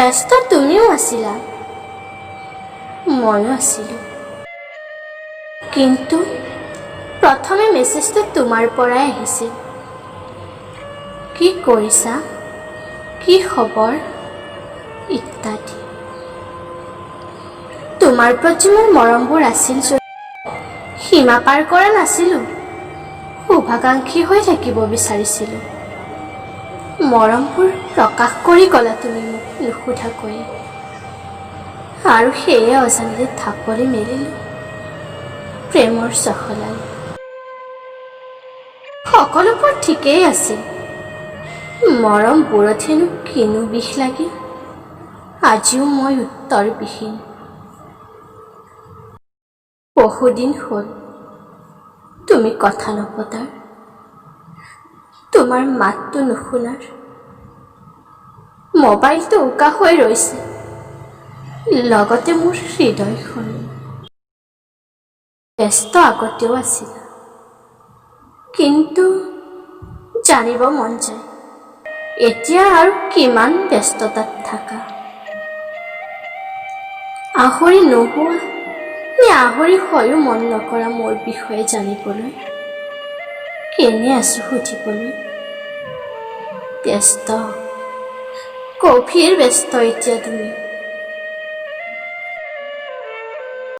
ব্যস্ত তুমিও আছিলা, ময়ো আছিলোঁ। কিন্তু প্ৰথমে মেছেজটো তোমাৰ পৰাই আহিছিল। কি কৰিছা, কি খবৰ ইত্যাদি। তোমাৰ প্ৰতি মোৰ মৰমবোৰ আছিল যদি সীমা পাৰ কৰা নাছিলোঁ, শুভাকাংক্ষী হৈ থাকিব বিচাৰিছিলোঁ। মৰমবোৰ প্ৰকাশ কৰি ক'লা তুমি মোক নুসুধাকৈ, আৰু সেয়ে অজানিতে ঢাপলি মেলিলোঁ প্ৰেমৰ চখলাই। সকলোবোৰ ঠিকেই আছিল, মৰমবোৰত হেনো কিনো বিষ লাগিল, আজিও মই উত্তৰবিহীন। বহুদিন হ'ল তুমি কথা নপতাৰ, তোমাৰ মাতটো নুশুনাৰ। মোবাইলটো উকা হৈ ৰৈছে, লগতে মোৰ হৃদয়খন। ব্যস্ত আগতেও আছিল, কিন্তু জানিব মন যায় এতিয়া আৰু কিমান ব্যস্ততাত থাকা। আহৰি নোহোৱা নে আহৰি হৈও মন নকৰা মোৰ বিষয়ে জানিবলৈ, কেনে আছো সুধিবলৈ। ব্যস্ত, গভীৰ ব্যস্ত এতিয়া তুমি।